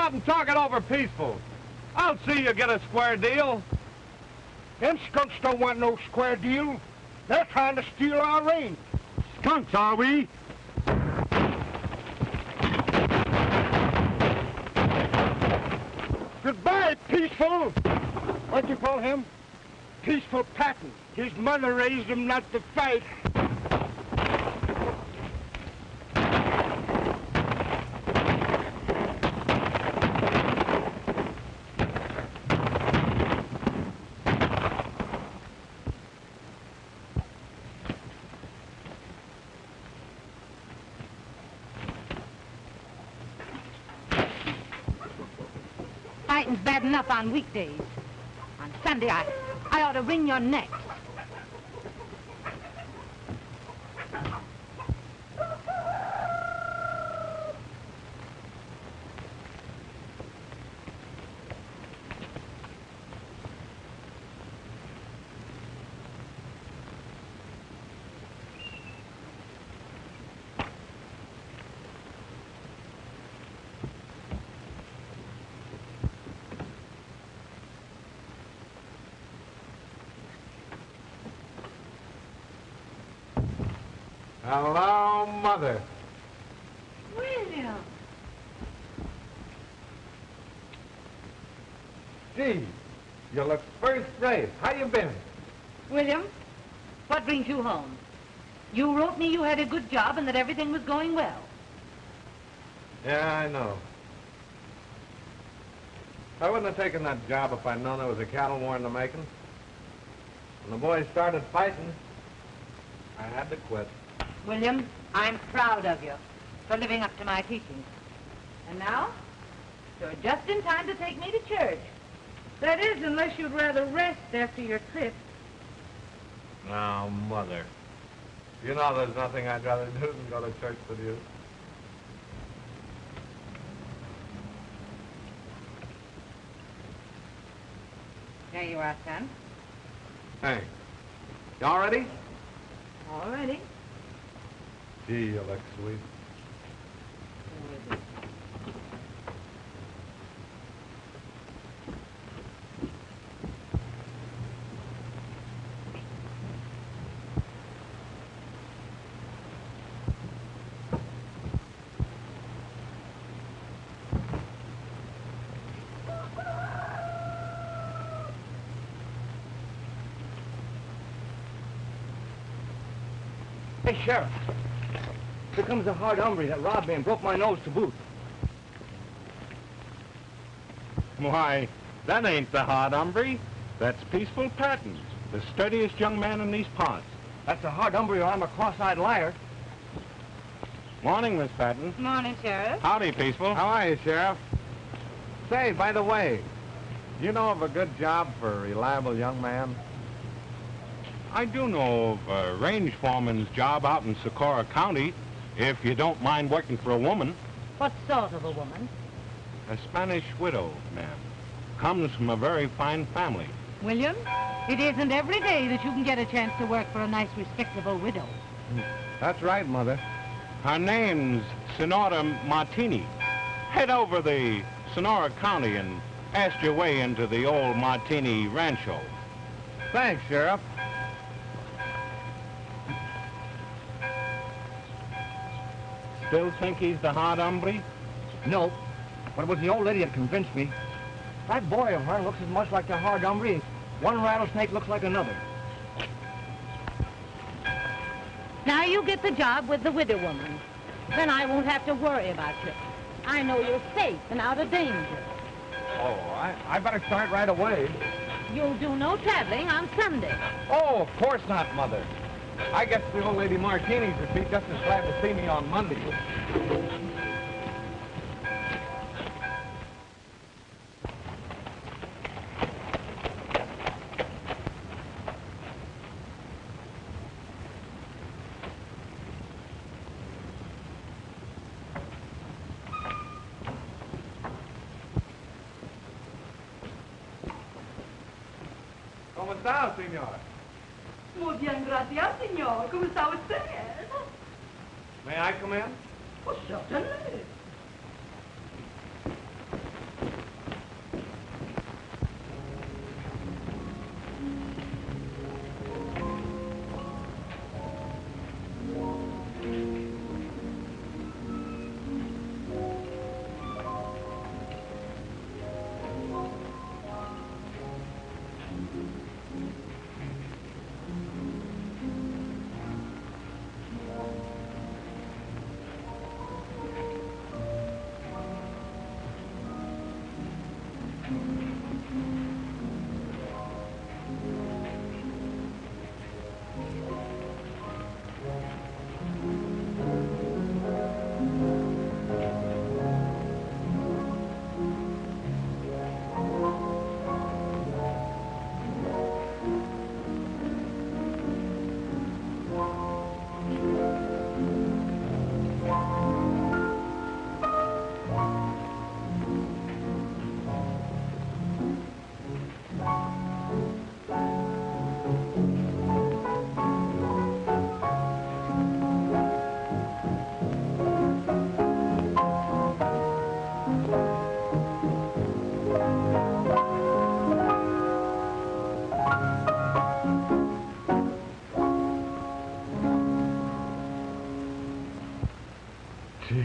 out and talk it over peaceful. I'll see you get a square deal. Them skunks don't want no square deal. They're trying to steal our range. Skunks, are we? Goodbye, Peaceful. What'd you call him? Peaceful Patton. His mother raised him not to fight. Fighting's bad enough on weekdays. On Sunday, I ought to wring your neck. Hello, Mother. William. Gee, you look first rate. How you been? William, what brings you home? You wrote me you had a good job and that everything was going well. Yeah, I know. I wouldn't have taken that job if I'd known there was a cattle war in the making. When the boys started fighting, I had to quit. William, I'm proud of you for living up to my teachings. And now, you're just in time to take me to church. That is, unless you'd rather rest after your trip. Now, Mother, you know there's nothing I'd rather do than go to church with you. There you are, son. Hey, y'all ready? All ready. Gee, you look sweet. Hey, Sheriff. Here comes the hard hombre that robbed me and broke my nose to boot. Why, that ain't the hard hombre. That's Peaceful Patton, the sturdiest young man in these parts. That's the hard hombre or I'm a cross-eyed liar. Morning, Miss Patton. Morning, Sheriff. Howdy, Peaceful. How are you, Sheriff? Say, by the way, you know of a good job for a reliable young man? I do know of a range foreman's job out in Socorro County, if you don't mind working for a woman. What sort of a woman? A Spanish widow, ma'am. Comes from a very fine family. William, it isn't every day that you can get a chance to work for a nice, respectable widow. That's right, Mother. Her name's Senora Martini. Head over the Sonora County and ask your way into the old Martini Rancho. Thanks, Sheriff. Still think he's the hard hombre? No, but it was the old lady that convinced me. That boy of hers looks as much like the hard hombre as one rattlesnake looks like another. Now you get the job with the widow woman. Then I won't have to worry about you. I know you're safe and out of danger. Oh, I better start right away. You'll do no traveling on Sunday. Oh, of course not, Mother. I guess the old lady Martini's would be just as glad to see me on Monday. ¿Cómo está, señor? Muy bien, gracias, señor. ¿Cómo está usted? May I come in? Oh, certainly. Gee,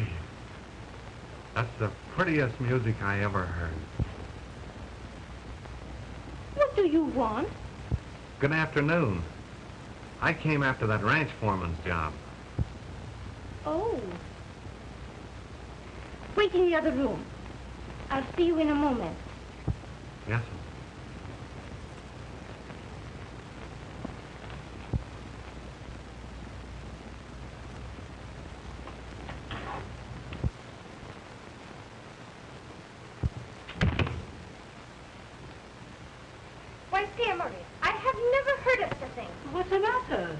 that's the prettiest music I ever heard. What do you want? Good afternoon. I came after that ranch foreman's job. Oh. Wait in the other room. I'll see you in a moment. Yes, sir. Why, Samuel, I have never heard of such a thing. What's the matter?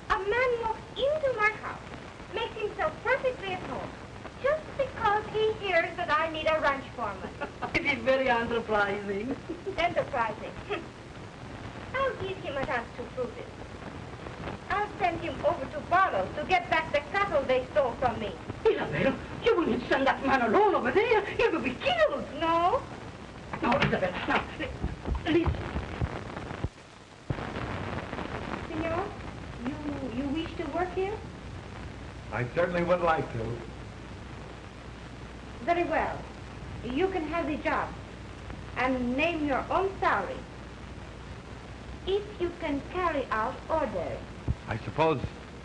A man walks into my house, makes himself perfectly at home, just because he hears that I need a ranch foreman. It is very enterprising. Enterprising. I'll give him a chance to prove it. I'll send him over to Barlow to get back the cattle they stole from me. Isabel, you wouldn't send that man alone over there. He will be killed. No? No, Isabel, now, listen. Senor, you wish to work here? I certainly would like to. Very well. You can have the job and name your own salary if you can carry out orders. I suppose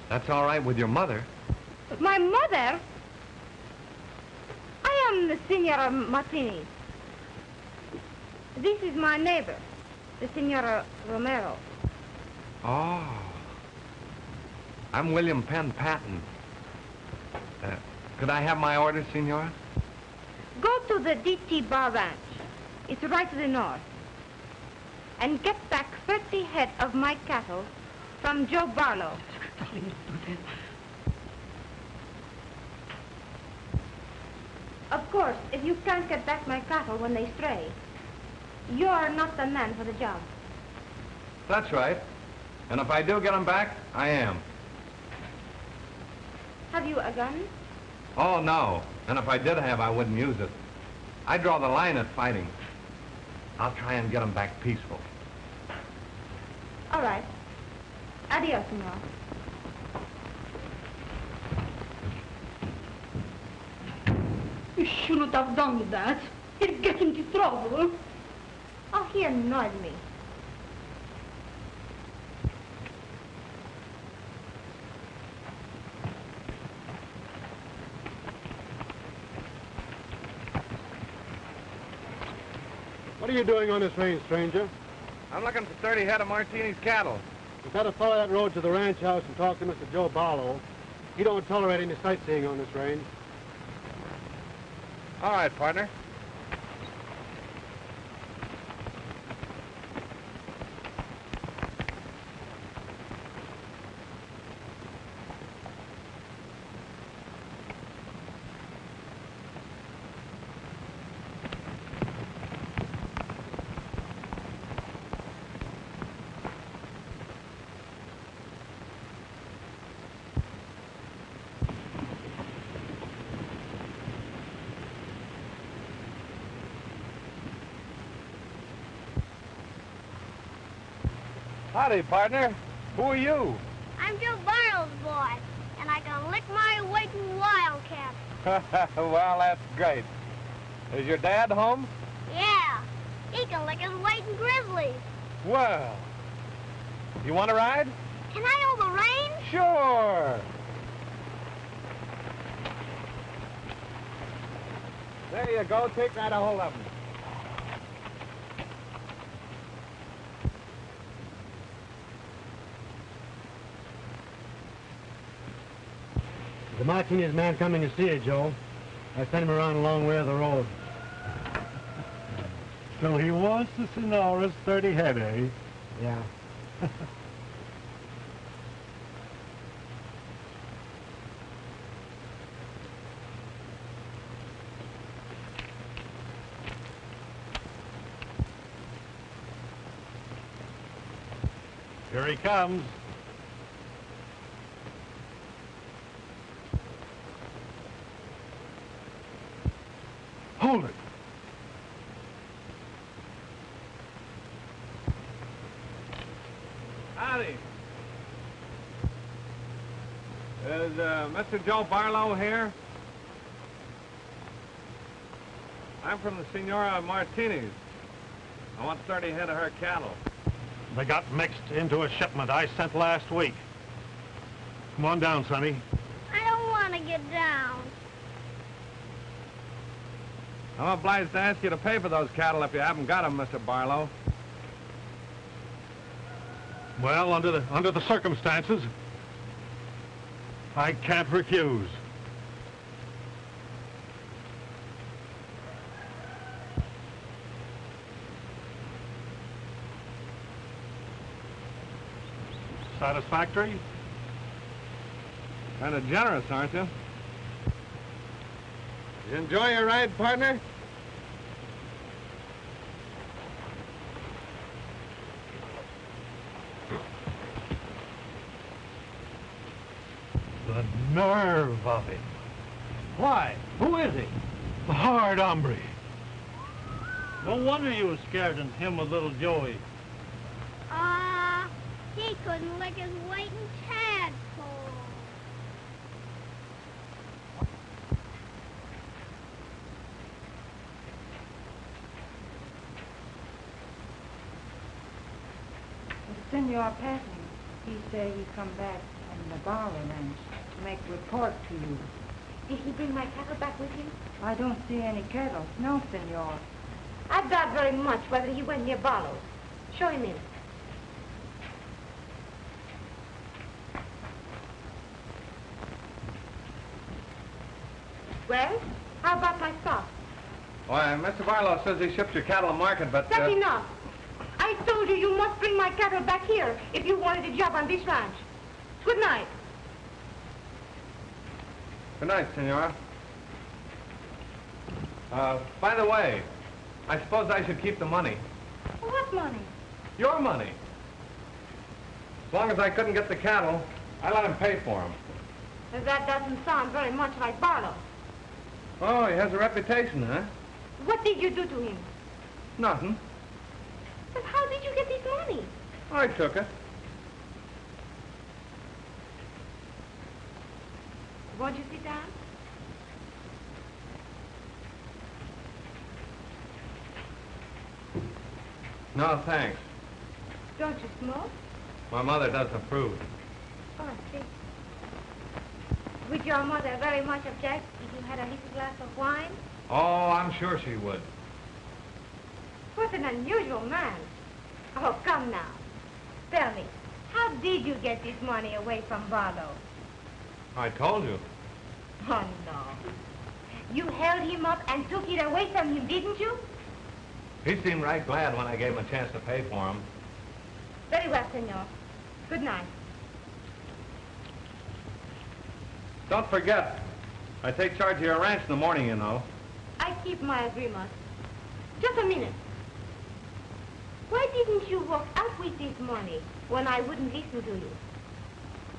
that's all right with your mother. My mother? I am the Senora Martini. This is my neighbor, the Senora Romero. Oh. I'm William Penn Patton. Could I have my order, Senora? Go to the DT Bar Ranch. It's right to the north. And get back 30 head of my cattle from Joe Barlow. Of course, if you can't get back my cattle when they stray, you're not the man for the job. That's right. And if I do get them back, I am. Have you a gun? Oh, no. And if I did have, I wouldn't use it. I draw the line at fighting. I'll try and get them back peaceful. All right. Adios, senor. You shouldn't have done that. He'd get into trouble. Oh, he annoyed me. What are you doing on this range, stranger? I'm looking for 30 head of Martini's cattle. You better follow that road to the ranch house and talk to Mr. Joe Barlow. He don't tolerate any sightseeing on this range. All right, partner. Howdy, partner. Who are you? I'm Joe Barlow's boy, and I can lick my weight in wildcat. Well, that's great. Is your dad home? Yeah, he can lick his weight in grizzlies. Well, you want to ride? Can I hold the reins? Sure. There you go. Take right a hold of them. The Martinez man coming to see you, Joe. I sent him around a long way of the road. So he wants the Sonora's 30 head, eh? Yeah. Here he comes. Hold it. Howdy. Is Mr. Joe Barlow here? I'm from the Senora Martini's. I want 30 head of her cattle. They got mixed into a shipment I sent last week. Come on down, Sonny. I don't want to get down. I'm obliged to ask you to pay for those cattle if you haven't got them, Mr. Barlow. Well, under the circumstances, I can't refuse. Satisfactory? Kind of generous, aren't you? You enjoy your ride, partner? The nerve of him. Why? Who is he? The Hard Hombre. No wonder you were scared of him with little Joey. He couldn't lick his weight in tadpole. Senor Patton, he said he'd come back from the Barlow Ranch to make a report to you. Did he bring my cattle back with him? I don't see any cattle. No, senor. I doubt very much whether he went near Barlow. Show him in. Well, how about my stock? Why, Mr. Barlow says he shipped your cattle to market, but... That's enough. I told you you must bring my cattle back here if you wanted a job on this ranch. Good night. Good night, senora. By the way, I suppose I should keep the money. What money? Your money. As long as I couldn't get the cattle, I let him pay for them. That doesn't sound very much like Barlow. Oh, he has a reputation, huh? What did you do to him? Nothing. But how did you get this money? I took it. Won't you sit down? No, thanks. Don't you smoke? My mother doesn't approve. Oh, I see. Would your mother very much object if you had a little glass of wine? Oh, I'm sure she would. What an unusual man. Oh, come now. Tell me, how did you get this money away from Barlow? I told you. Oh, no. You held him up and took it away from him, didn't you? He seemed right glad when I gave him a chance to pay for him. Very well, senor. Good night. Don't forget, I take charge of your ranch in the morning, you know. I keep my agreement. Just a minute. Why didn't you walk out with this money when I wouldn't listen to you?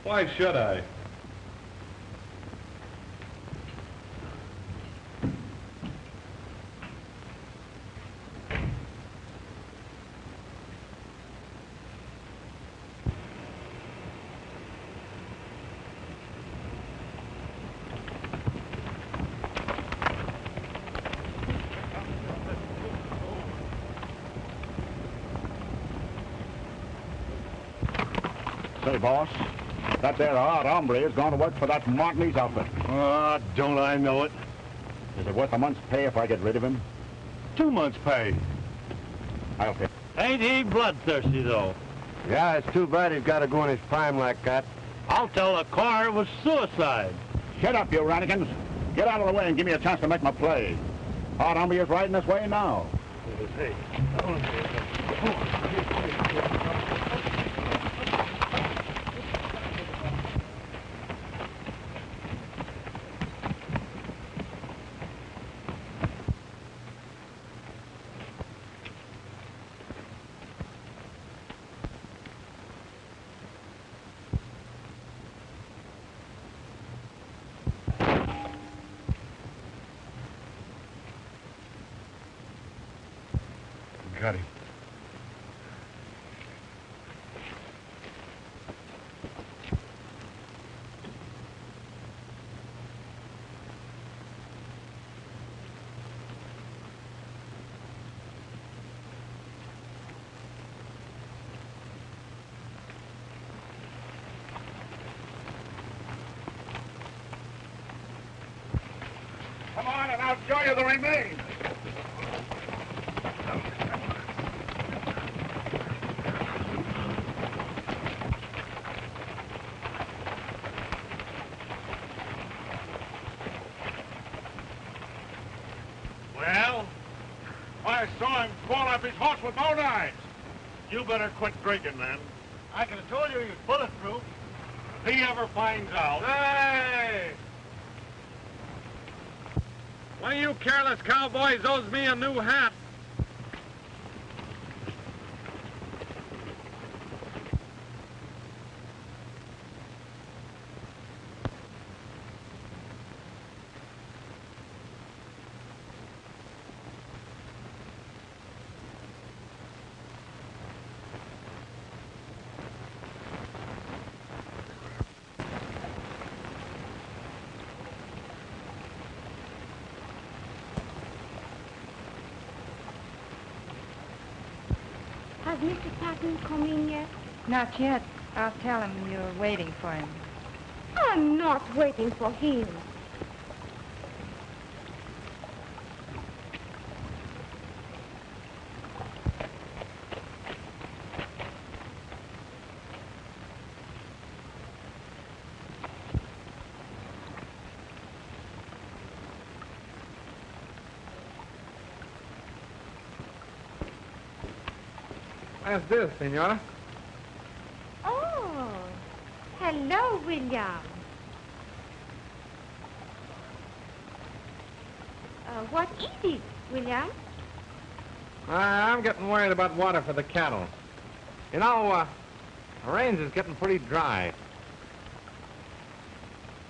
Why should I? Say, boss, that there Hard Hombre is going to work for that Martini's outfit. Ah, don't I know it? Is it worth a month's pay if I get rid of him? 2 months' pay. I'll pay. Ain't he bloodthirsty, though? Yeah, it's too bad he's got to go in his prime like that. I'll tell the coroner it was suicide. Shut up, you rannikins. Get out of the way and give me a chance to make my play. Hard Hombre is riding this way now. Hey. Got him. I'll show you the remains. Well, I saw him fall off his horse with both eyes. You better quit drinking, then. I could have told you he was bulletproof. If he ever finds out... Hey! One of you careless cowboys owes me a new hat. Has Mr. Patton come in yet? Not yet. I'll tell him you're waiting for him. I'm not waiting for him. What's this, Senora? Oh, hello, William. What is it, William? I'm getting worried about water for the cattle. You know, the range is getting pretty dry.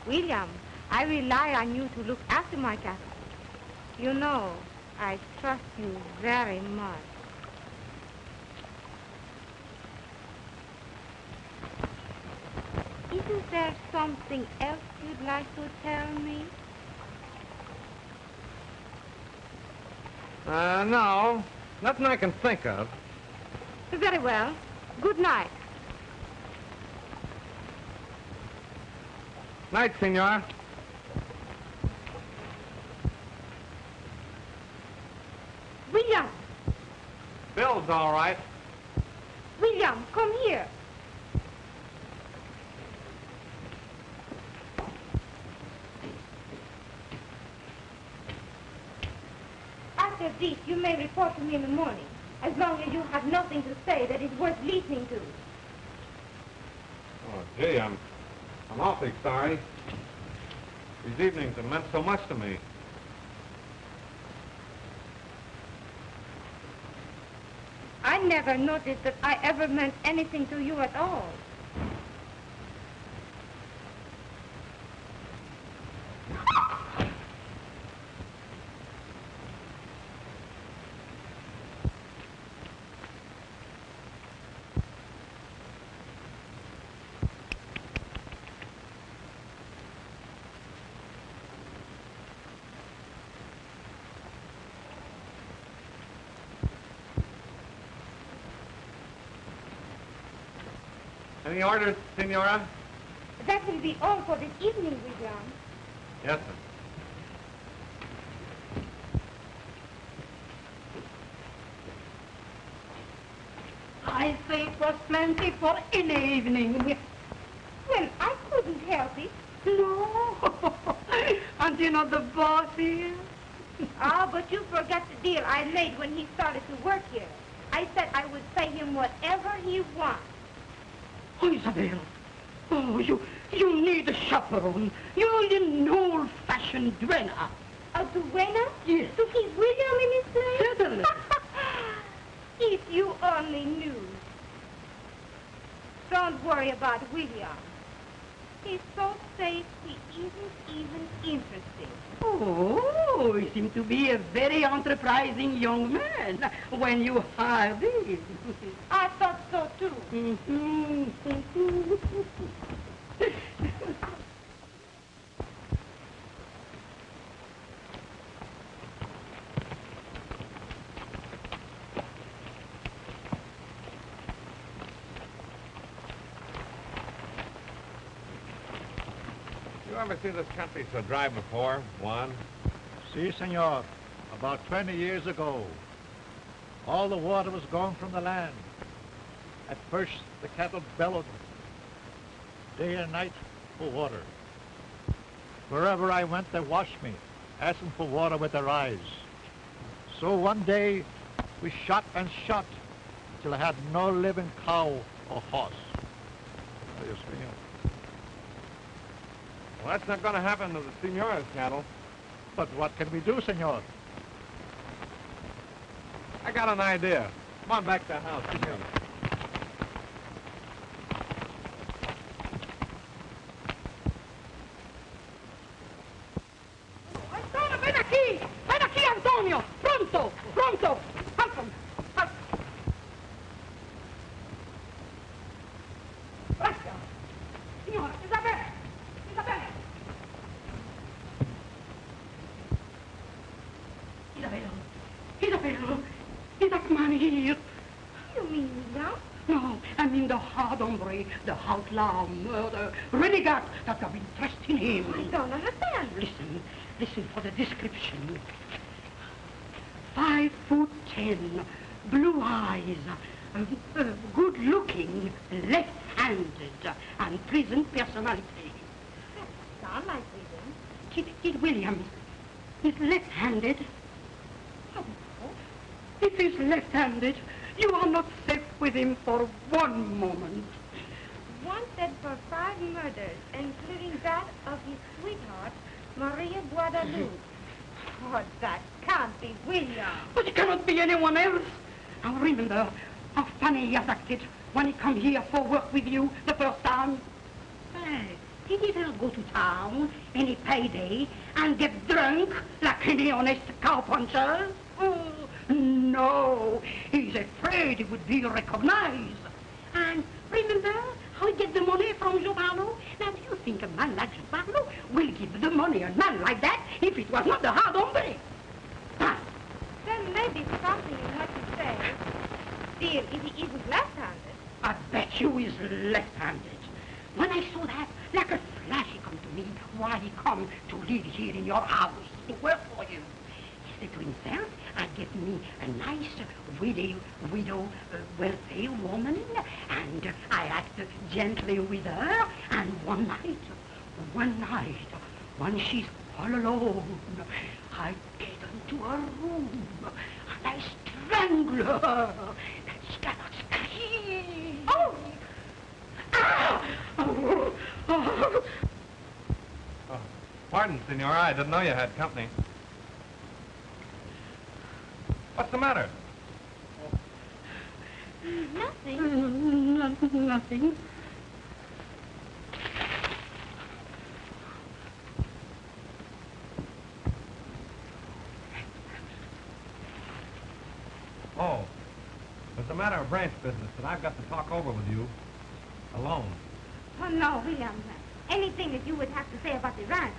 William, I rely on you to look after my cattle. You know, I trust you very much. Isn't there something else you'd like to tell me? No. Nothing I can think of. Very well. Good night. Night, Senora. William! Bill's all right. William, come here. After this, you may report to me in the morning, as long as you have nothing to say that is worth listening to. Oh, gee, I'm awfully sorry. These evenings have meant so much to me. I never noticed that I ever meant anything to you at all. Any orders, Senora? That will be all for this evening, William. Yes, sir. I say it was plenty for any evening. Well, I couldn't help it. No. And you know the boss here? Ah, but you forgot the deal I made when he started to work here. I said I would pay him whatever he wants. Oh, Isabel. Oh, you need a chaperone. You need an old-fashioned duenna. A duenna? Yes. To keep William in his place? Certainly. If you only knew. Don't worry about William. He's so safe, he isn't even interesting. Oh, he seems to be a very enterprising young man when you hired him. I thought so, too. You ever seen this country so dry before? One. Si, senor. About 20 years ago, all the water was gone from the land. At first, the cattle bellowed day and night for water. Wherever I went, they watched me, asking for water with their eyes. So one day, we shot and shot till I had no living cow or horse. Yes, senor. Well, that's not going to happen to the Senora's cattle. But what can we do, senor? I got an idea. Come on back to the house. Antonio, ven aquí! Ven aquí, Antonio! Pronto! Pronto! Anton! Gracias! Signora, Isabella! Isabella! Isabella! Isabella! Is that man here? You mean now? No, I mean the hard hombre, the outlaw, murder, renegade that have interest in him. I don't understand. Listen for the description. 5'10", blue eyes, good looking, left-handed, and pleasant personality. Sound like reason. Kid Williams is left-handed. If he's left-handed, you are not safe with him for one moment. Wanted for 5 murders, including that of his sweetheart, Maria Guadalupe. Oh, that can't be William. But it cannot be anyone else. I remember how funny he has acted when he come here for work with you the first time. Hey, he didn't go to town any payday and get drunk like any honest cowpuncher. Oh, no, he's afraid he would be recognized. And remember how he get the money from Joe Barlow? Now, do you think a man like Joe Barlow will give the money a man like that if it was not the hard hombre? Huh? There may be something in what you say. Still, if he isn't left-handed. I bet you he's left-handed. When I saw that, like a flash he come to me while he come to live here in your house to work for you. He said to himself, I'd get me a nice widow, wealthy woman, and I act gently with her, and one night, when she's all alone, I get into her room, and I strangle her, that she cannot scream. Oh! Ah! Oh! Oh! Oh, pardon, Senora, I didn't know you had company. What's the matter? Nothing. Nothing. Oh, it's a matter of branch business that I've got to talk over with you alone. Oh, no, William. Anything that you would have to say about the ranch,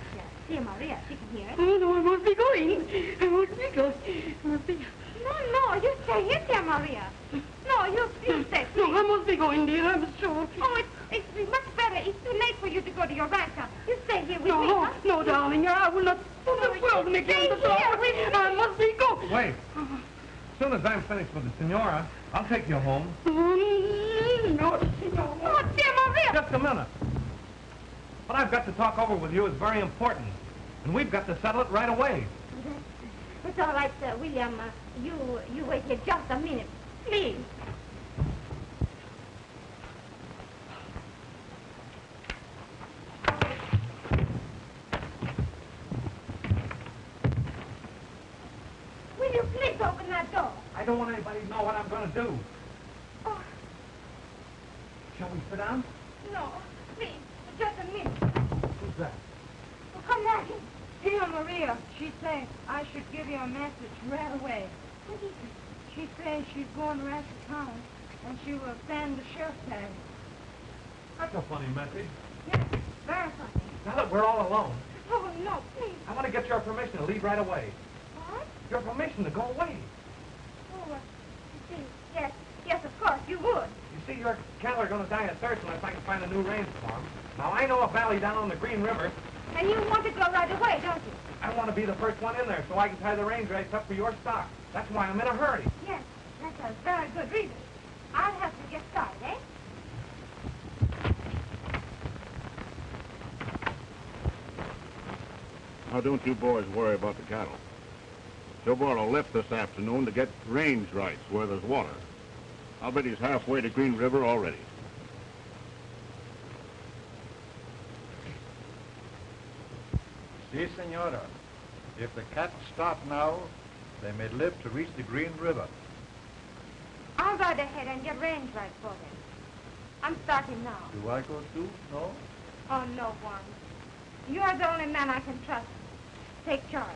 dear Maria, she can hear it. Oh, no, I must be going. I must be... No, you stay here, dear Maria. No, you stay. No, I must be going, dear, I'm sure. Oh, it's much better. It's too late for you to go to your ranch. You stay here with me, huh? No, darling, I will not for the world make you the I must be going. Wait. As soon as I'm finished with the Senora, I'll take you home. No, Senora. Oh, dear Maria. Just a minute. What I've got to talk over with you is very important, and we've got to settle it right away. It's all right, William. You wait here just a minute, please. Will you please open that door? I don't want anybody to know what I'm going to do. Oh, Shall we sit down? no, please, just a minute. Who's that? Well, come right in. Dear Maria, she said I should give you a message right away. What is it? She says she's going to Rancho Town, and she will send the sheriff tag. That's a funny message. Yes, very funny. Now that we're all alone, Oh, no, please. I want to get your permission to leave right away. What? Your permission to go away. Oh, yes, of course, you would. You see, your cattle are going to die of thirst unless I can find a new range for them. Now, I know a valley down on the Green River And you want to go right away, don't you? I want to be the first one in there so I can tie the range rights up for your stock. That's why I'm in a hurry. Yes, that's a very good reason. I'll have to get started, eh? Now, don't you boys worry about the cattle. Joe Barlow left this afternoon to get range rights where there's water. I'll bet he's halfway to Green River already. Si, senora. If the cattle stop now, they may live to reach the Green River. I'll ride ahead and get range rights for them. I'm starting now. Do I go too? No? Oh, no, Juan. You are the only man I can trust. Take charge.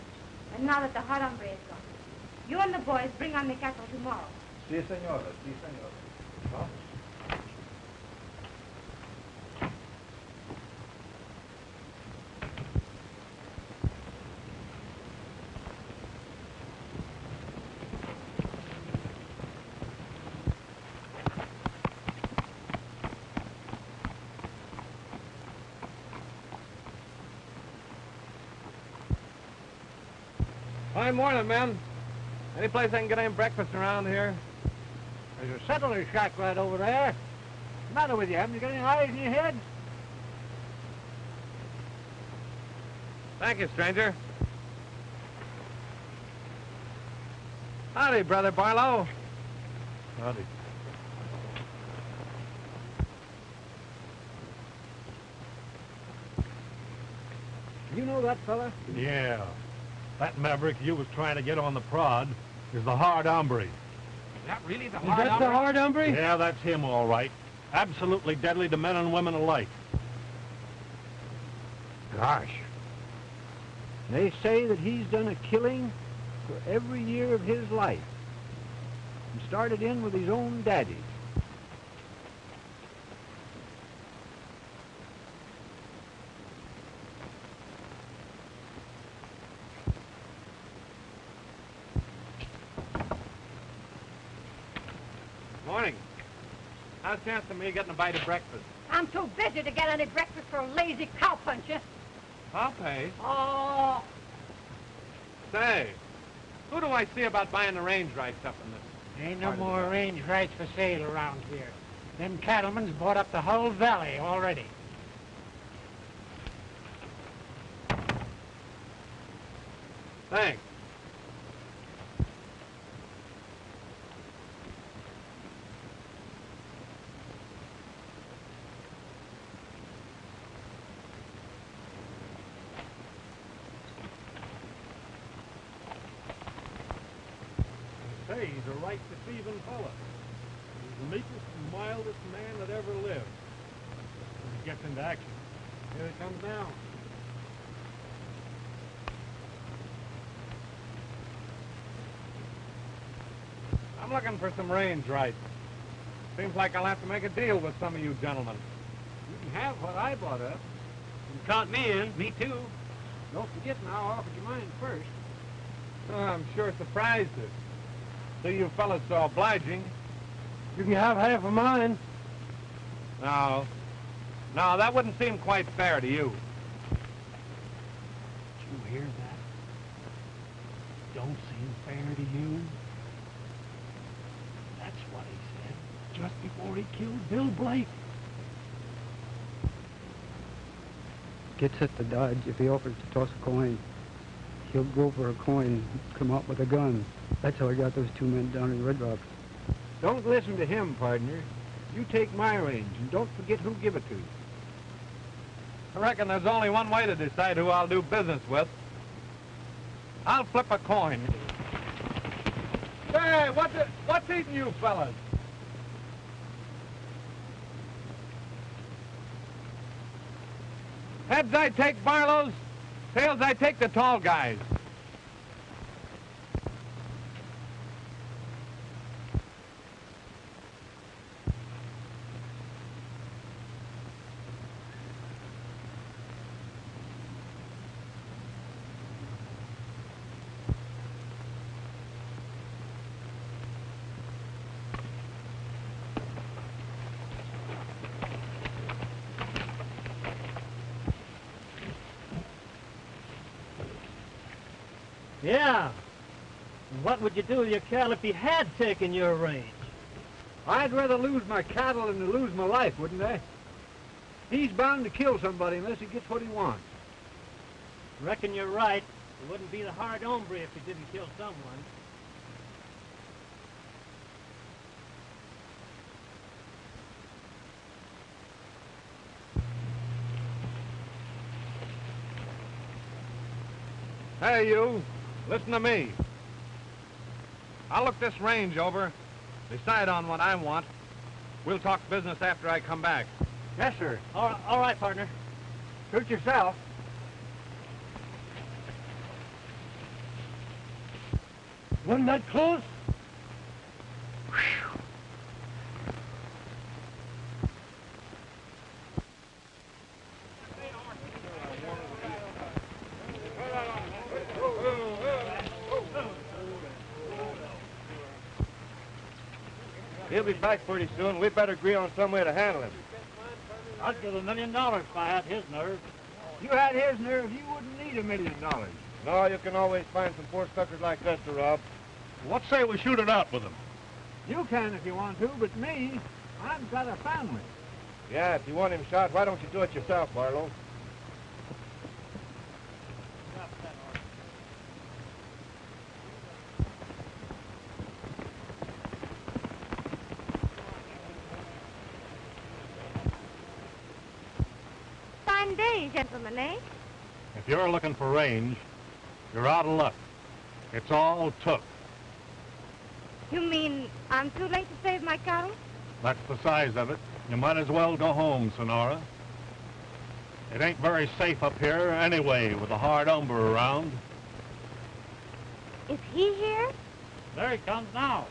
And now that the Hard Hombre is gone, you and the boys bring on the cattle tomorrow. Si, senora. Si, senora. Vamos. Fine morning, men. Any place I can get any breakfast around here? There's a settler shack right over there. What's the matter with you? Haven't you got any eyes in your head? Thank you, stranger. Howdy, Brother Barlow. Howdy. You know that fella? Yeah. That maverick you was trying to get on the prod is the Hard Hombre. Is that really the Is that the Hard Hombre? Yeah, that's him, all right. Absolutely deadly to men and women alike. Gosh. They say that he's done a killing for every year of his life. And started in with his own daddy. Morning. How's the chance of me getting a bite of breakfast? I'm too busy to get any breakfast for a lazy cowpuncher. I'll pay. Oh, Say, who do I see about buying the range rights up in this? Ain't no more range rights for sale around here. Them cattlemen's bought up the whole valley already. Thanks. Hey, he's a right deceiving fella. He's the meekest and mildest man that ever lived. When he gets into action. Here he comes now. I'm looking for some range rights. Seems like I'll have to make a deal with some of you gentlemen. You can have what I bought up. You can count me in. Me too. Don't forget now, I offered you mine first. Oh, I'm sure surprised it. See you fellas so obliging. You can have half of mine. No. No, that wouldn't seem quite fair to you. Did you hear that? Don't seem fair to you? That's what he said just before he killed Bill Blake. Gets at the Dodge if he offers to toss a coin. He'll go for a coin, come out with a gun. That's how I got those two men down in Red Rock. Don't listen to him, partner. You take my range, and don't forget who give it to you. I reckon there's only one way to decide who I'll do business with. I'll flip a coin. Hey, what's eating you fellas? Heads I take Barlow's, tails I take the tall guys. Yeah. And what would you do with your cattle if he had taken your range? I'd rather lose my cattle than to lose my life, wouldn't I? He's bound to kill somebody unless he gets what he wants. Reckon you're right. He wouldn't be the hard hombre if he didn't kill someone. Hey, you. Listen to me. I'll look this range over, decide on what I want. We'll talk business after I come back. Yes, sir. All right, partner. Suit yourself. Wasn't that close? He'll be back pretty soon. We better agree on some way to handle him. I'd give $1 million if I had his nerve. If you had his nerve, you wouldn't need $1 million. No, you can always find some poor suckers like us to rob. What say we shoot it out with him? You can if you want to, but me, I've got a family. Yeah, if you want him shot, why don't you do it yourself, Barlow? Fine day, gentlemen, eh? If you're looking for range, you're out of luck. It's all took. You mean I'm too late to save my cattle? That's the size of it. You might as well go home, Sonora. It ain't very safe up here anyway with a hard hombre around. Is he here? There he comes now.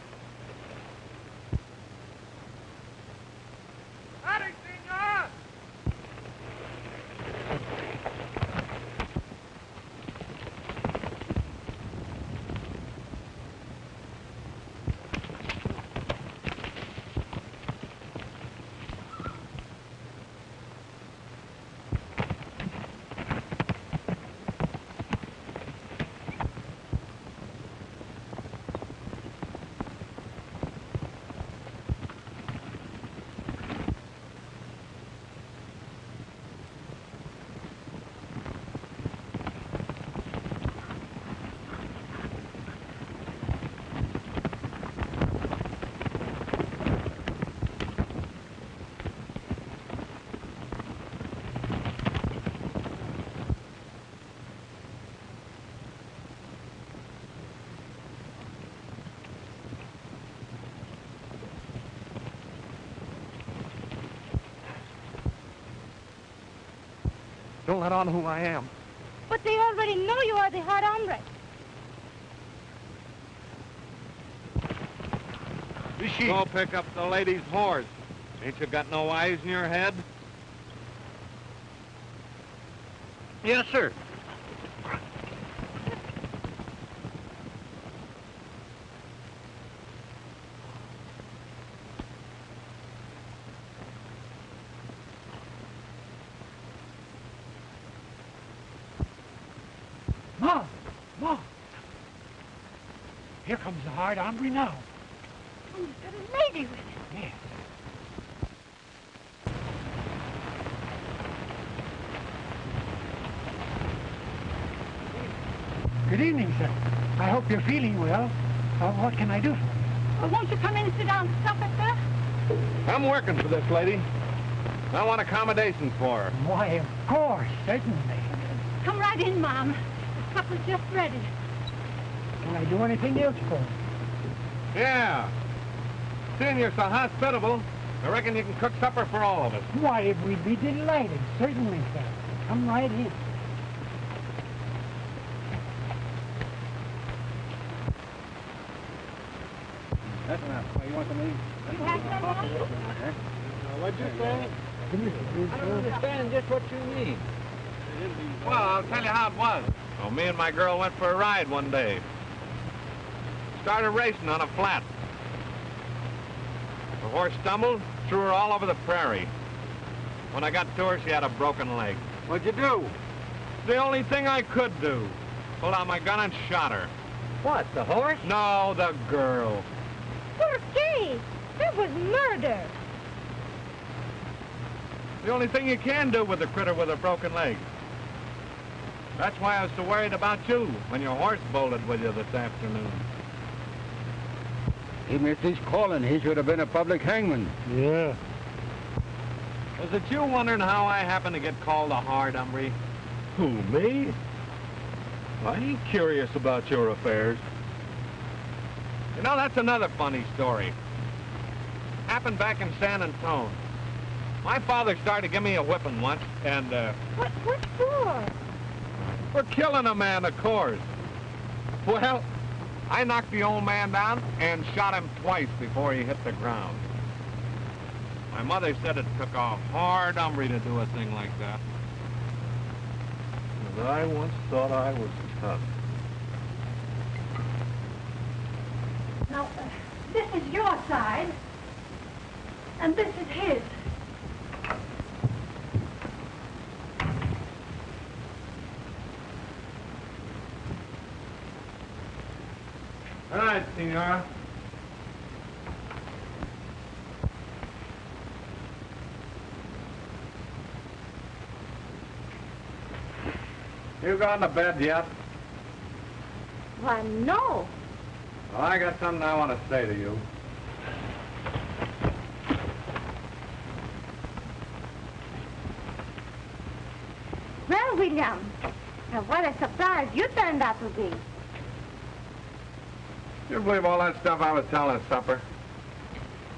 Howdy, senor! Don't let on who I am. But they already know you are the hard hombre. Go pick up the lady's horse. Ain't you got no eyes in your head? Yes, sir. Ma! Here comes the hard hombre now. Oh, you've got a lady with him. Yes. Good evening, sir. I hope you're feeling well. What can I do for you? Well, won't you come in and sit down and stop it, sir? I'm working for this lady. I want accommodations for her. Why, of course, certainly. Come right in, Mom. The supper's just ready. Can I do anything else for you? Yeah. Seeing you're so hospitable, I reckon you can cook supper for all of us. Why, we'd be delighted. Certainly, sir. Come right in. That's enough. You want some of these? You have some, Mom? What'd you say? I don't understand just what you mean. Well, I'll tell you how it was. Well, me and my girl went for a ride one day. Started racing on a flat. The horse stumbled, threw her all over the prairie. When I got to her, she had a broken leg. What'd you do? The only thing I could do. pulled out my gun and shot her. What, the horse? No, the girl. Poor Kate. That was murder. The only thing you can do with a critter with a broken leg. That's why I was so worried about you when your horse bolted with you this afternoon. He missed his calling. He should have been a public hangman. Yeah. Was it you wondering how I happened to get called a hard hombre? Who, me? I ain't curious about your affairs. You know, that's another funny story. Happened back in San Antone. My father started to give me a whipping once, and, What for? for killing a man, of course. Well, I knocked the old man down and shot him twice before he hit the ground. My mother said it took a hard hombre to do a thing like that. And I once thought I was tough. Now, this is your side, and this is his. All right, Senora. You gone to bed yet? Why, no. Well, I got something I want to say to you. Well, William, what a surprise you turned out to be. You believe all that stuff I was telling at supper?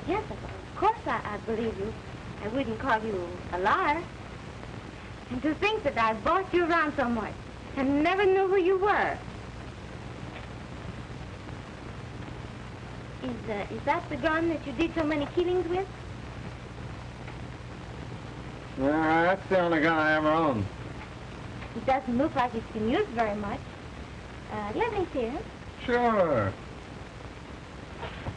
Yes, of course I believe you. I wouldn't call you a liar. And to think that I bossed you around so much and never knew who you were. Is that the gun that you did so many killings with? Yeah, that's the only gun I ever owned. It doesn't look like it's been used very much. Let me see it. Sure.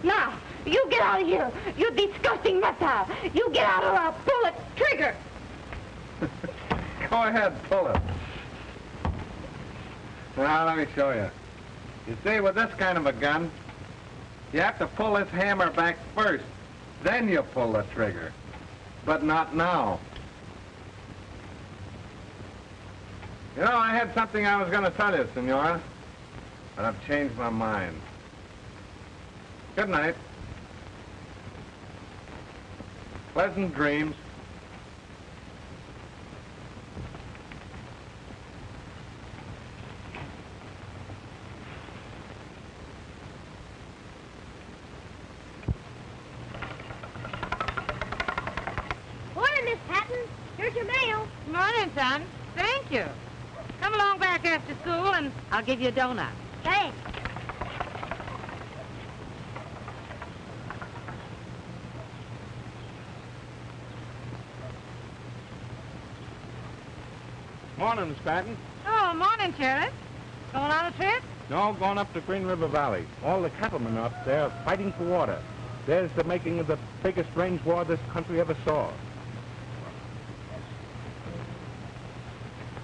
Now, you get out of here, you disgusting reptile. You get out or I'll pull the trigger. Go ahead, pull it. Now, let me show you. You see, with this kind of a gun, you have to pull this hammer back first. Then you pull the trigger. But not now. You know, I had something I was going to tell you, Senora. But I've changed my mind. Good night. Pleasant dreams. Morning, Miss Patton. Here's your mail. Morning, son. Thank you. Come along back after school, and I'll give you a donut. Thanks. Morning, Miss Patton. Oh, morning, Sheriff. Going on a trip? No, going up to Green River Valley. All the cattlemen are up there fighting for water. There's the making of the biggest range war this country ever saw.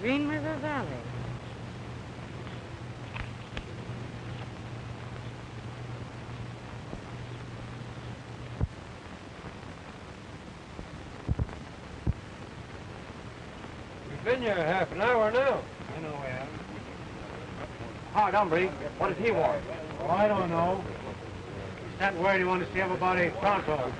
Green River Valley. We've been here half an hour now. I know I haven't. Hard hombre, what does he want? Oh, I don't know. He's not worried he wants to see everybody pronto.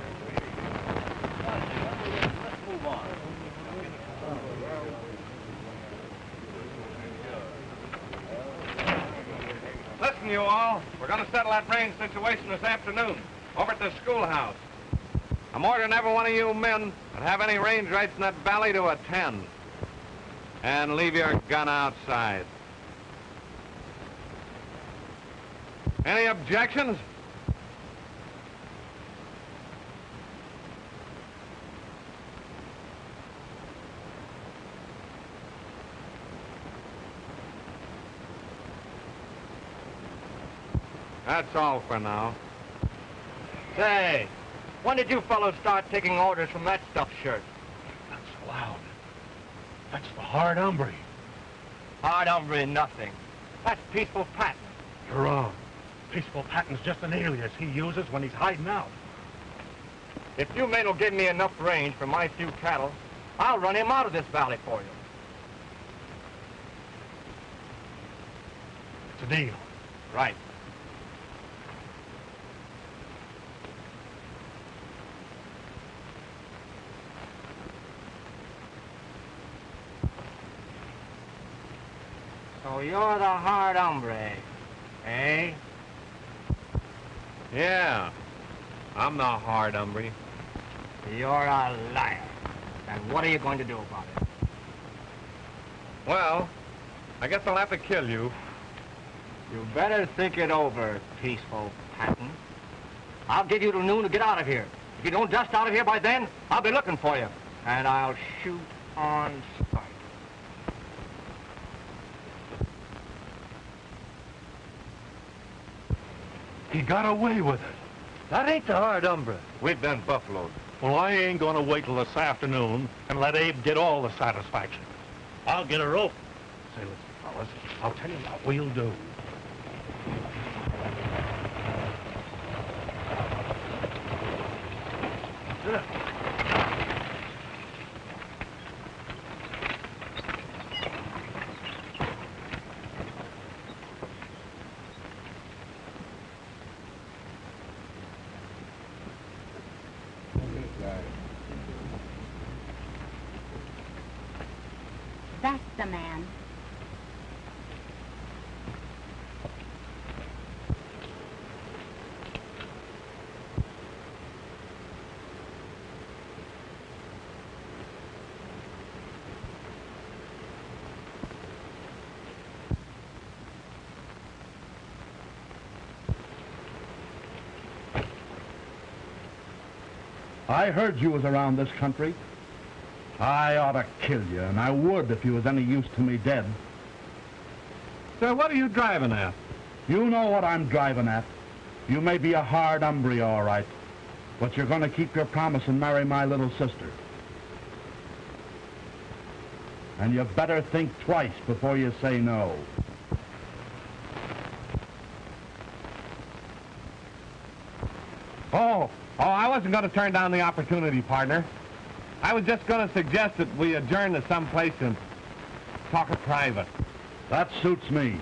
Listen, you all. We're going to settle that range situation this afternoon over at the schoolhouse. I'm ordering every one of you men that have any range rights in that valley to attend. And leave your gun outside. Any objections? That's all for now. Say, when did you fellows start taking orders from that stuffed shirt? Not so loud. That's the hard hombre. Hard hombre, nothing. That's Peaceful Patton. You're wrong. Peaceful Patton's just an alias he uses when he's hiding out. If you men will give me enough range for my few cattle, I'll run him out of this valley for you. It's a deal. Right. So you're the Hard Hombre, eh? Yeah, I'm the Hard Hombre. You're a liar. And what are you going to do about it? Well, I guess I'll have to kill you. You better think it over, Peaceful Patton. I'll give you till noon to get out of here. If you don't dust out of here by then, I'll be looking for you. And I'll shoot on sight. He got away with it. That ain't the Hard Hombre. We've been buffaloed. Well, I ain't gonna wait till this afternoon and let Abe get all the satisfaction. I'll get a rope. Say, listen, fellas, I'll tell you what we'll do. Sit up. That's the man. I heard you was around this country. I ought to kill you, and I would if you was any use to me dead. Sir, what are you driving at? You know what I'm driving at. You may be a Hard Hombre, all right, but you're going to keep your promise and marry my little sister. And you better think twice before you say no. Oh, I wasn't going to turn down the opportunity, partner. I was just going to suggest that we adjourn to someplace and talk it private. That suits me.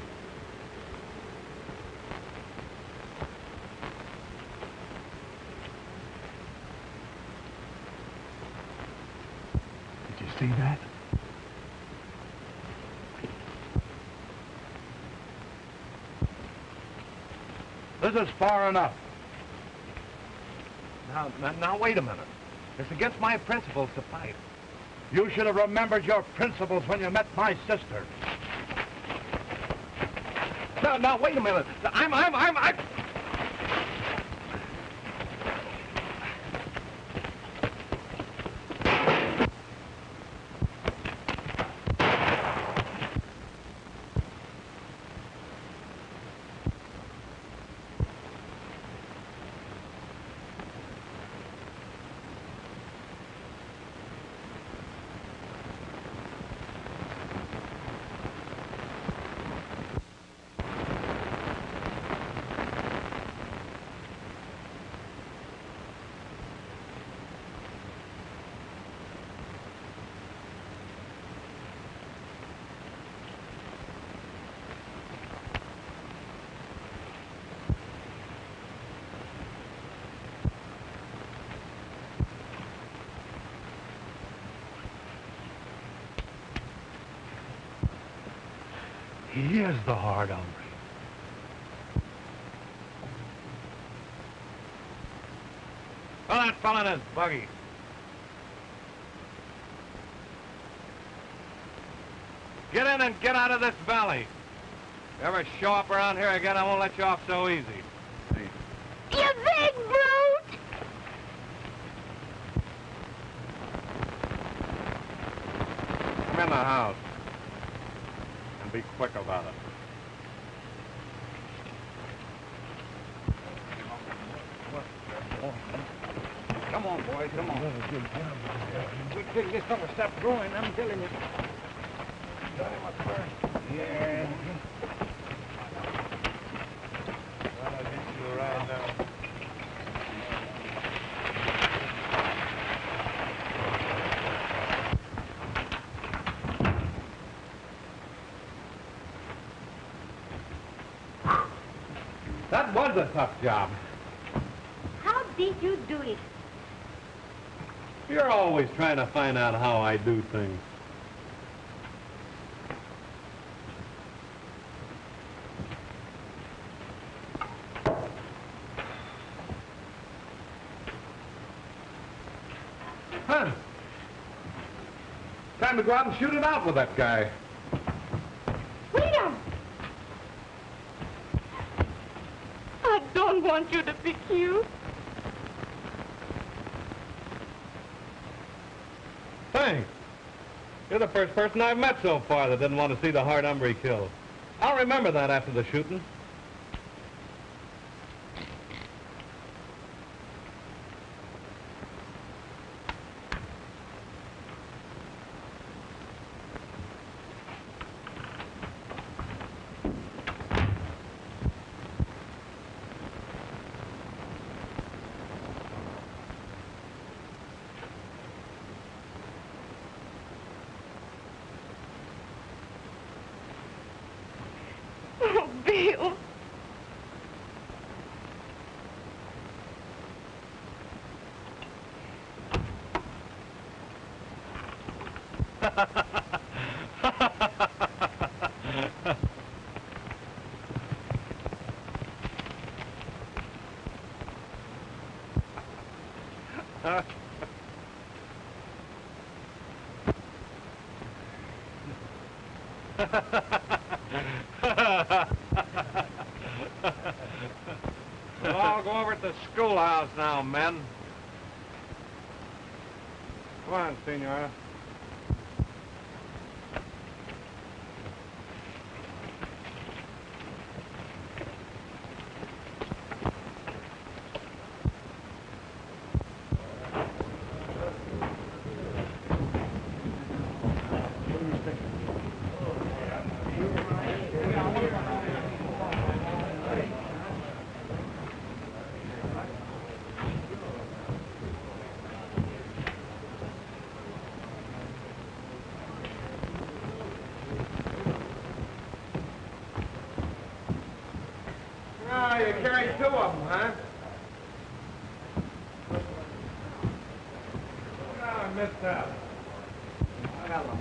Did you see that? This is far enough. Now, wait a minute. It's against my principles to fight. You should have remembered your principles when you met my sister. Now, wait a minute. I'm... He is the Hard Hombre. Well, that fella in his buggy. Get in and get out of this valley. If you ever show up around here again, I won't let you off so easy. You big brute! Come in the house. And be quick about it. Come on, boys, come on. Wait till this fella stops growing, I'm telling you. Yeah. That was a tough job. How did you do it? You're always trying to find out how I do things. Huh. Time to go out and shoot it out with that guy. Lina! I don't want you to be killed. Thanks. You're the first person I've met so far that didn't want to see the Hard Hombre killed. I'll remember that after the shooting. Oh, Bill. We'll all go over to the schoolhouse now, men. Come on, Senora. Oh, you carried two of them, huh? Oh, I missed that. I got them,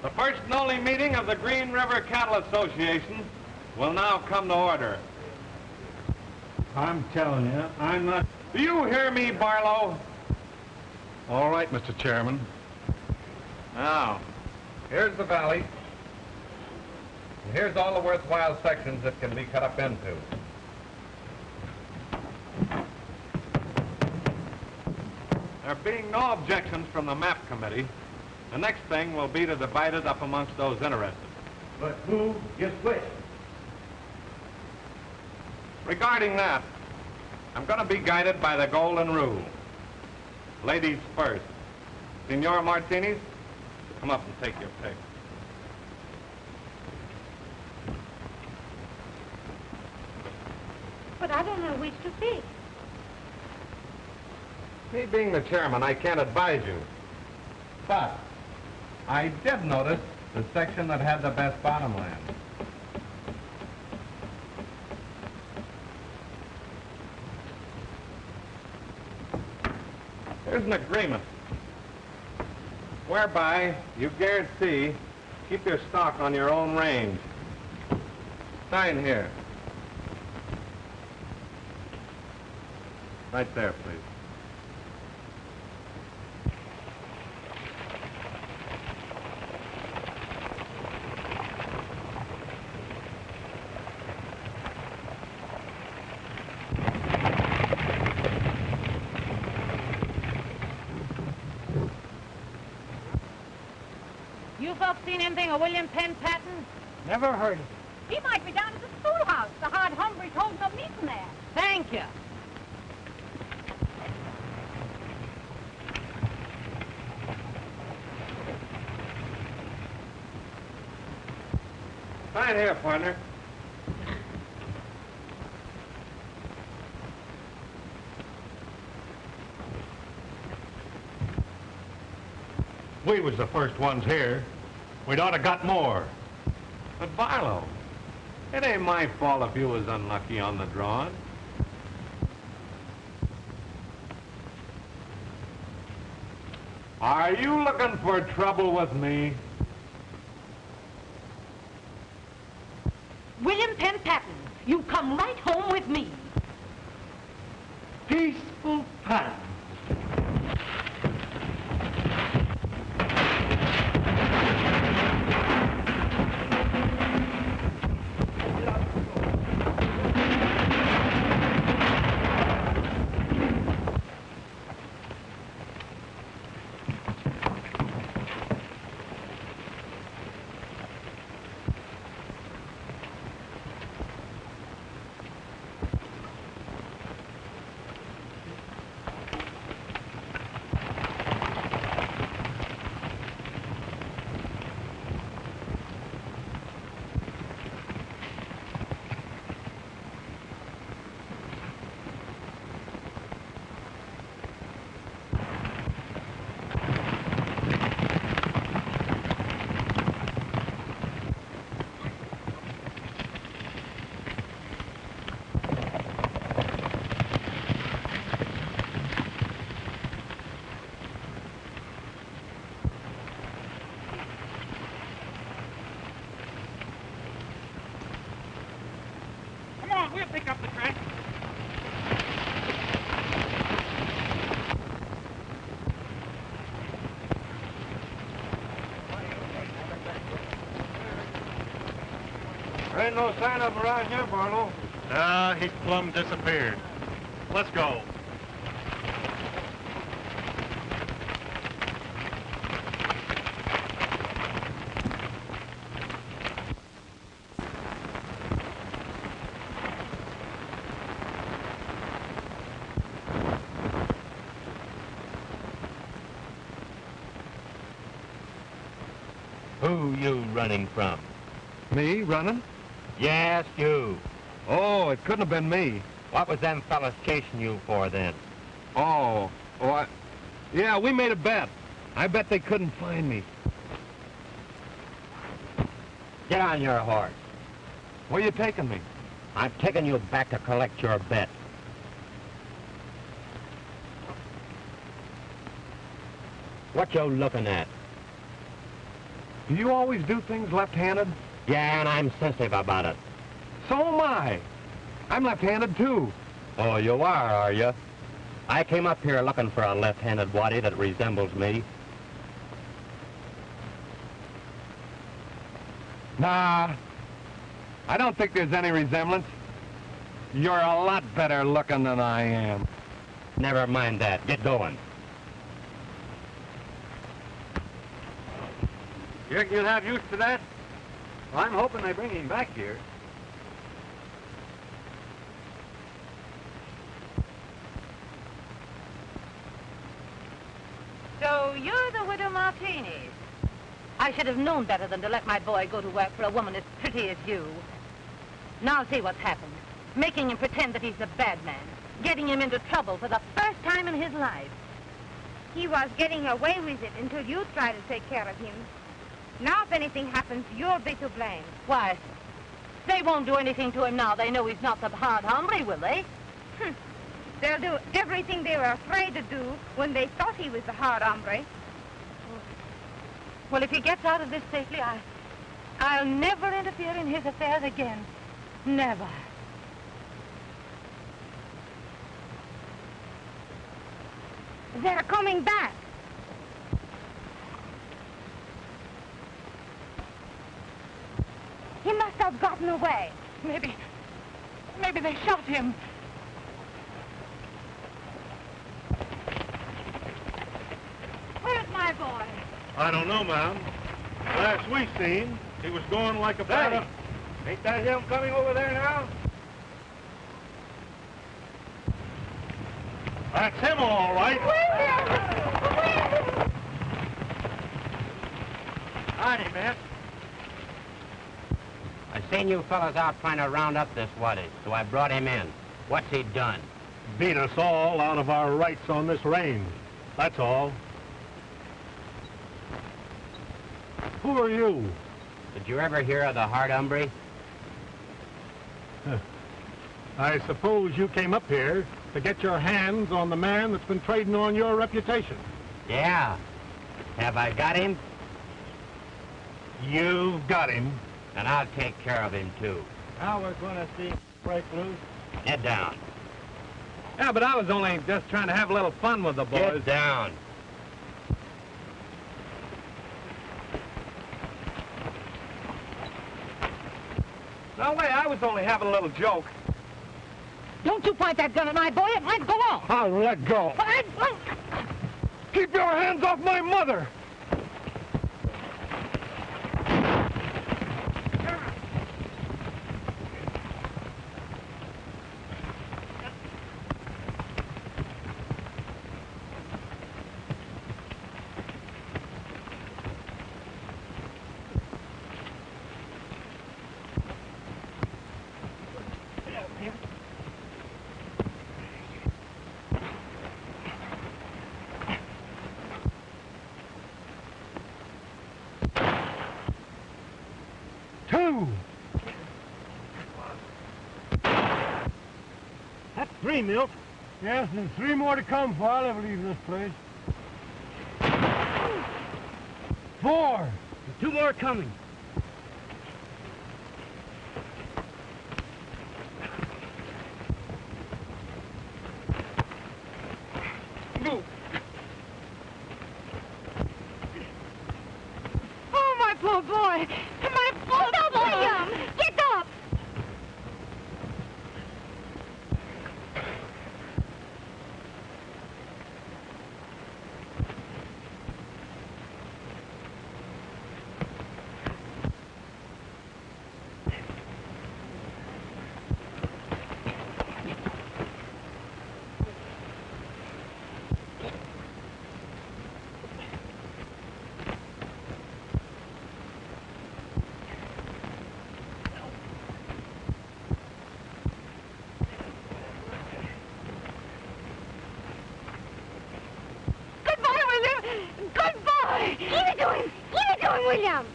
The first and only meeting of the Green River Cattle Association will now come to order. I'm telling you, I'm not... Do you hear me, Barlow? All right, Mr. Chairman. Now, here's the valley. And here's all the worthwhile sections that can be cut up into. There being no objections from the map committee, the next thing will be to divide it up amongst those interested. But who gets which? Regarding that, I'm going to be guided by the golden rule. Ladies first. Senor Martini, come up and take your pick. But I don't know which to pick. Me being the chairman, I can't advise you. But I did notice the section that had the best bottomland. There's an agreement whereby you guarantee keep your stock on your own range. Sign here. Right there, please. You folks seen anything of William Penn Patton? Never heard of it. He might be down at the schoolhouse. The Hard Hombre told him to meet him there. Thank you. Sign here, partner. We was the first ones here. We'd ought to got more. But Barlow, it ain't my fault if you was unlucky on the drawing. Are you looking for trouble with me? William Penn Patton, you come right home with me. Peaceful Patton. We'll pick up the track. There ain't no sign of him around here, Barlow. He's plumb disappeared. Let's go. Who you running from? Me running? Yes, you. Oh, it couldn't have been me. What was them fellas chasing you for then? Yeah, we made a bet. I bet they couldn't find me. Get on your horse. Where you taking me? I'm taking you back to collect your bet. What you looking at? Do you always do things left-handed? Yeah, and I'm sensitive about it. So am I. I'm left-handed, too. Oh, you are you? I came up here looking for a left-handed waddy that resembles me. Nah, I don't think there's any resemblance. You're a lot better looking than I am. Never mind that. Get going. You reckon you'll have use to that? Well, I'm hoping they bring him back here. So you're the widow Martini. I should have known better than to let my boy go to work for a woman as pretty as you. Now see what's happened. Making him pretend that he's the bad man. Getting him into trouble for the first time in his life. He was getting away with it until you try to take care of him. Now if anything happens, you'll be to blame. Why? They won't do anything to him now. They know he's not the hard hombre, will they? They'll do everything they were afraid to do when they thought he was the hard hombre. Well, if he gets out of this safely, I'll never interfere in his affairs again. Never. They're coming back. He must have gotten away. Maybe they shot him. Where's my boy? I don't know, ma'am. Last we seen, he was going like a bat. Ain't that him coming over there now? That's him, all right. Howdy, miss. I seen you fellas out trying to round up this waddy, so I brought him in. What's he done? Beat us all out of our rights on this range. That's all. Who are you? Did you ever hear of the Hard Hombre? I suppose you came up here to get your hands on the man that's been trading on your reputation. Yeah. Have I got him? You've got him. And I'll take care of him, too. Now we're going to see him break loose. Get down. Yeah, but I was only just trying to have a little fun with the boys. Get down. No way, I was only having a little joke. Don't you point that gun at my boy. It might go off. I'll let go. Keep your hands off my mother. That's 3, Milt. Yes, and 3 more to come before I'll ever leave this place. 4. And 2 more coming. Oh, my poor boy. My poor boy. William, get up. William.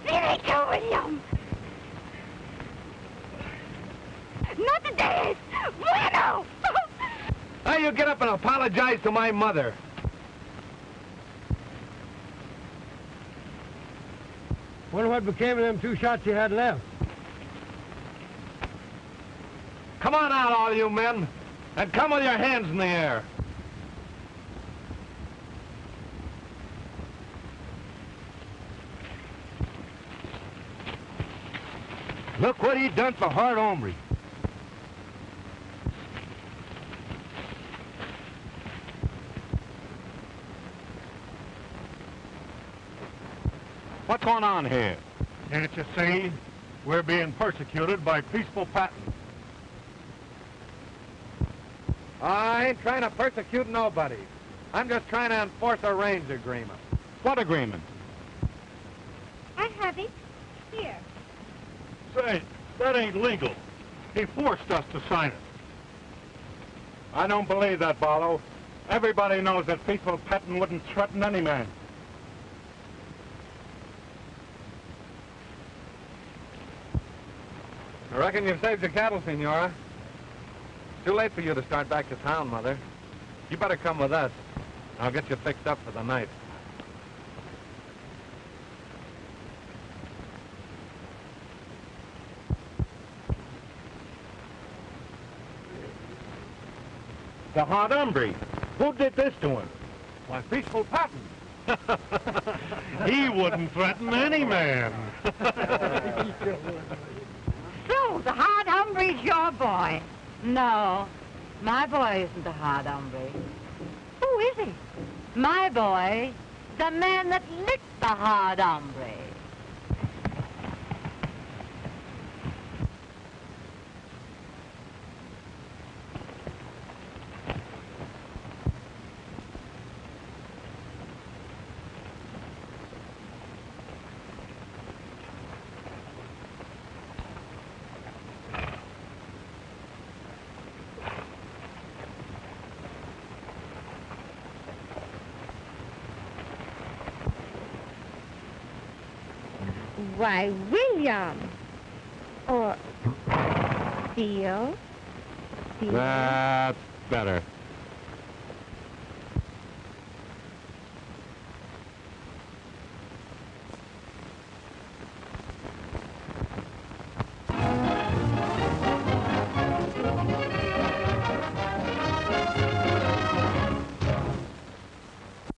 There you go, William. Not today. Bueno. Now you get up and apologize to my mother. Wonder what became of them 2 shots you had left. Come on out, all you men, and come with your hands in the air. Look what he done for Hard Hombre. What's going on here? Can't you see? We're being persecuted by Peaceful Patton. I ain't trying to persecute nobody. I'm just trying to enforce a range agreement. What agreement? I have it. Here. Say, that ain't legal. He forced us to sign it. I don't believe that, Barlow. Everybody knows that Peaceful Patton wouldn't threaten any man. I reckon you've saved your cattle, Senora. Too late for you to start back to town, Mother. You better come with us. I'll get you fixed up for the night. The Hard Hombre. Who did this to him? Why, Peaceful Patton. He wouldn't threaten any man. So, the Hard Hombre's your boy. No, my boy isn't the Hard Hombre. Who is he? My boy, the man that licked the Hard Hombre. Why, William. Or Theo. That's better.